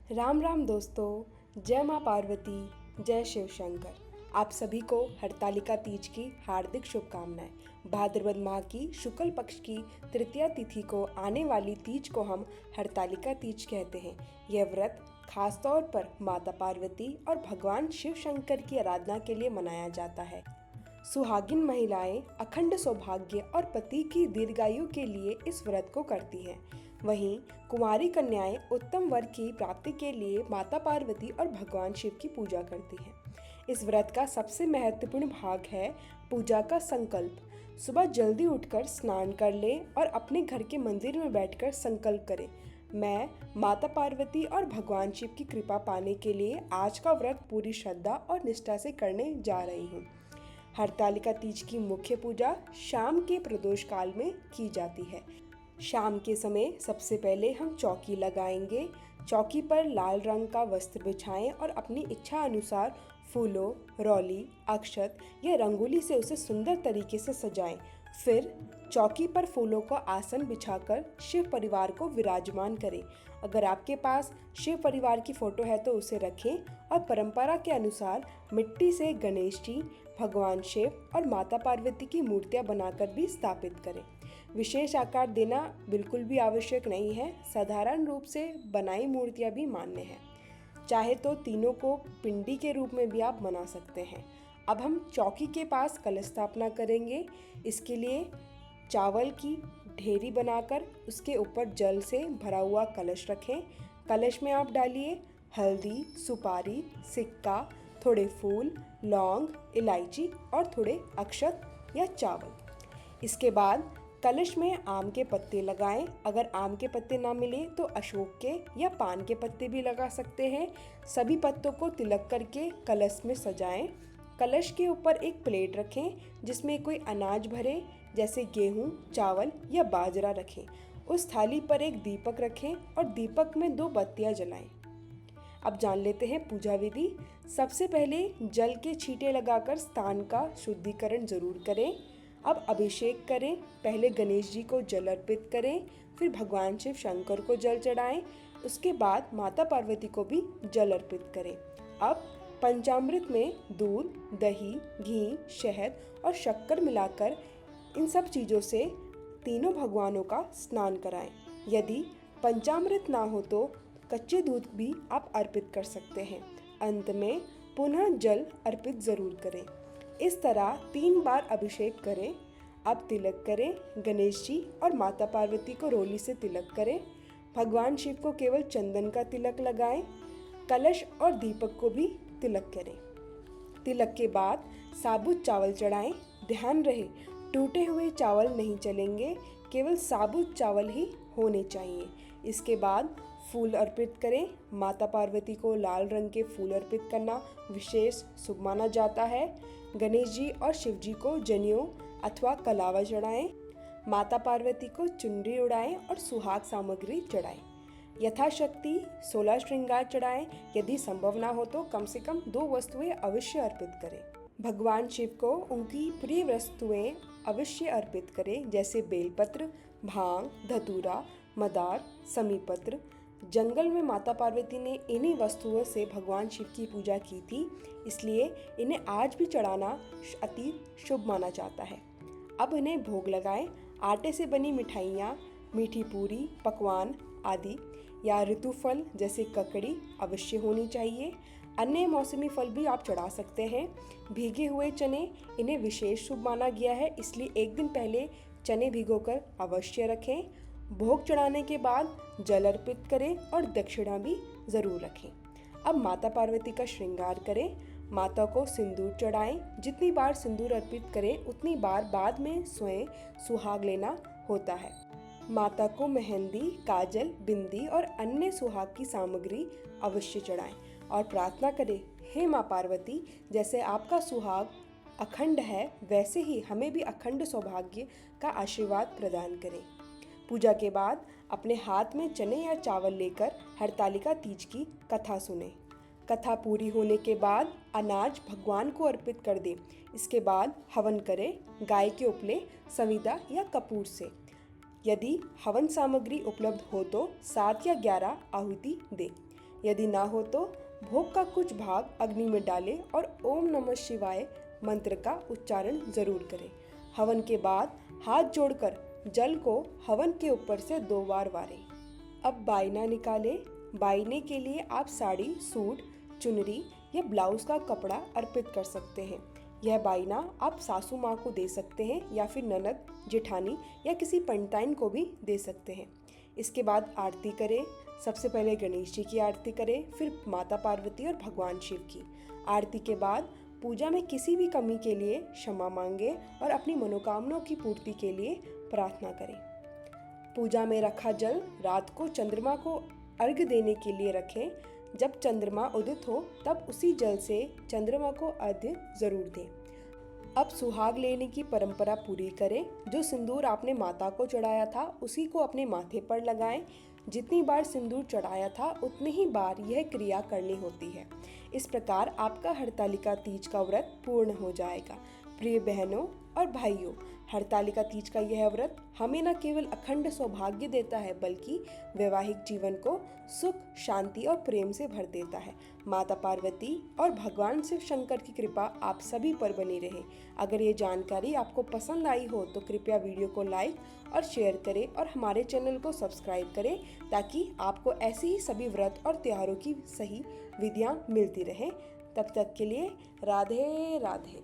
राम राम दोस्तों, जय माँ पार्वती, जय शिव शंकर। आप सभी को हरतालिका तीज की हार्दिक शुभकामनाएं। भाद्रपद माह की शुक्ल पक्ष की तृतीया तिथि को आने वाली तीज को हम हरतालिका तीज कहते हैं। यह व्रत खास तौर पर माता पार्वती और भगवान शिव शंकर की आराधना के लिए मनाया जाता है। सुहागिन महिलाएं अखंड सौभाग्य और पति की दीर्घायु के लिए इस व्रत को करती हैं। वहीं कुंवारी कन्याएं उत्तम वर की प्राप्ति के लिए माता पार्वती और भगवान शिव की पूजा करती हैं। इस व्रत का सबसे महत्वपूर्ण भाग है पूजा का संकल्प। सुबह जल्दी उठकर स्नान कर लें और अपने घर के मंदिर में बैठकर संकल्प करें, मैं माता पार्वती और भगवान शिव की कृपा पाने के लिए आज का व्रत पूरी श्रद्धा और निष्ठा से करने जा रही हूँ। हरतालिका तीज की मुख्य पूजा शाम के प्रदोष काल में की जाती है। शाम के समय सबसे पहले हम चौकी लगाएंगे। चौकी पर लाल रंग का वस्त्र बिछाएं और अपनी इच्छा अनुसार फूलों, रौली, अक्षत या रंगोली से उसे सुंदर तरीके से सजाएं। फिर चौकी पर फूलों का आसन बिछाकर शिव परिवार को विराजमान करें। अगर आपके पास शिव परिवार की फोटो है तो उसे रखें और परंपरा के अनुसार मिट्टी से गणेश जी, भगवान शिव और माता पार्वती की मूर्तियां बनाकर भी स्थापित करें। विशेष आकार देना बिल्कुल भी आवश्यक नहीं है, साधारण रूप से बनाई मूर्तियां भी मान्य है। चाहे तो तीनों को पिंडी के रूप में भी आप बना सकते हैं। अब हम चौकी के पास कलश स्थापना करेंगे। इसके लिए चावल की ढेरी बनाकर उसके ऊपर जल से भरा हुआ कलश रखें। कलश में आप डालिए हल्दी, सुपारी, सिक्का, थोड़े फूल, लौंग, इलायची और थोड़े अक्षत या चावल। इसके बाद कलश में आम के पत्ते लगाएं। अगर आम के पत्ते ना मिले तो अशोक के या पान के पत्ते भी लगा सकते हैं। सभी पत्तों को तिलक करके कलश में सजाएं। कलश के ऊपर एक प्लेट रखें जिसमें कोई अनाज भरे, जैसे गेहूं, चावल या बाजरा रखें। उस थाली पर एक दीपक रखें और दीपक में 2 बत्तियां जलाएं। अब जान लेते हैं पूजा विधि। सबसे पहले जल के छींटे लगाकर स्थान का शुद्धिकरण जरूर करें। अब अभिषेक करें। पहले गणेश जी को जल अर्पित करें, फिर भगवान शिव शंकर को जल चढ़ाएं। उसके बाद माता पार्वती को भी जल अर्पित करें। अब पंचामृत में दूध, दही, घी, शहद और शक्कर मिलाकर इन सब चीज़ों से तीनों भगवानों का स्नान कराएं। यदि पंचामृत ना हो तो कच्चे दूध भी आप अर्पित कर सकते हैं। अंत में पुनः जल अर्पित जरूर करें। इस तरह 3 बार अभिषेक करें। अब तिलक करें। गणेश जी और माता पार्वती को रोली से तिलक करें। भगवान शिव को केवल चंदन का तिलक लगाएं। कलश और दीपक को भी तिलक करें। तिलक के बाद साबुत चावल चढ़ाएं। ध्यान रहे टूटे हुए चावल नहीं चलेंगे, केवल साबुत चावल ही होने चाहिए। इसके बाद फूल अर्पित करें। माता पार्वती को लाल रंग के फूल अर्पित करना विशेष शुभ माना जाता है। गणेश जी और शिव जी को जनेऊ अथवा कलावा चढ़ाएं। माता पार्वती को चुनरी उड़ाएं और सुहाग सामग्री चढ़ाएं। यथाशक्ति 16 श्रृंगार चढ़ाएं। यदि संभव ना हो तो कम से कम 2 वस्तुएं अवश्य अर्पित करें। भगवान शिव को उनकी प्रिय वस्तुएं अवश्य अर्पित करें, जैसे बेलपत्र, भांग, धतूरा, मदार, समीपत्र। जंगल में माता पार्वती ने इन्हीं वस्तुओं से भगवान शिव की पूजा की थी, इसलिए इन्हें आज भी चढ़ाना अति शुभ माना जाता है। अब इन्हें भोग लगाएं। आटे से बनी मिठाइयाँ, मीठी पूरी, पकवान आदि या ऋतु फल जैसे ककड़ी अवश्य होनी चाहिए। अन्य मौसमी फल भी आप चढ़ा सकते हैं। भीगे हुए चने, इन्हें विशेष शुभ माना गया है, इसलिए एक दिन पहले चने भिगोकर अवश्य रखें। भोग चढ़ाने के बाद जल अर्पित करें और दक्षिणा भी जरूर रखें। अब माता पार्वती का श्रृंगार करें। माता को सिंदूर चढ़ाएं। जितनी बार सिंदूर अर्पित करें उतनी बार बाद में स्वयं सुहाग लेना होता है। माता को मेहंदी, काजल, बिंदी और अन्य सुहाग की सामग्री अवश्य चढ़ाएं और प्रार्थना करें, हे माँ पार्वती, जैसे आपका सुहाग अखंड है वैसे ही हमें भी अखंड सौभाग्य का आशीर्वाद प्रदान करें। पूजा के बाद अपने हाथ में चने या चावल लेकर हरतालिका तीज की कथा सुने। कथा पूरी होने के बाद अनाज भगवान को अर्पित कर दें। इसके बाद हवन करें, गाय के उपले, संविदा या कपूर से। यदि हवन सामग्री उपलब्ध हो तो 7 या 11 आहुति दें। यदि ना हो तो भोग का कुछ भाग अग्नि में डालें और ओम नमः शिवाय मंत्र का उच्चारण जरूर करें। हवन के बाद हाथ जोड़कर जल को हवन के ऊपर से 2 बार वारें। अब बायना निकालें। बायने के लिए आप साड़ी, सूट, चुनरी या ब्लाउज का कपड़ा अर्पित कर सकते हैं। यह बायना आप सासू माँ को दे सकते हैं या फिर ननद, जेठानी या किसी पंडिताइन को भी दे सकते हैं। इसके बाद आरती करें। सबसे पहले गणेश जी की आरती करें, फिर माता पार्वती और भगवान शिव की। आरती के बाद पूजा में किसी भी कमी के लिए क्षमा मांगे और अपनी मनोकामनाओं की पूर्ति के लिए प्रार्थना करें। पूजा में रखा जल रात को चंद्रमा को अर्घ्य देने के लिए रखें। जब चंद्रमा उदित हो तब उसी जल से चंद्रमा को अर्घ्य जरूर दें। अब सुहाग लेने की परंपरा पूरी करें। जो सिंदूर आपने माता को चढ़ाया था उसी को अपने माथे पर लगाएं। जितनी बार सिंदूर चढ़ाया था उतनी ही बार यह क्रिया करनी होती है। इस प्रकार आपका हरतालिका तीज का व्रत पूर्ण हो जाएगा। प्रिय बहनों और भाइयों, हरतालिका तीज का यह व्रत हमें न केवल अखंड सौभाग्य देता है बल्कि वैवाहिक जीवन को सुख, शांति और प्रेम से भर देता है। माता पार्वती और भगवान शिव शंकर की कृपा आप सभी पर बनी रहे। अगर ये जानकारी आपको पसंद आई हो तो कृपया वीडियो को लाइक और शेयर करें और हमारे चैनल को सब्सक्राइब करें ताकि आपको ऐसे ही सभी व्रत और त्योहारों की सही विधियाँ मिलती रहें। तब तक के लिए राधे राधे।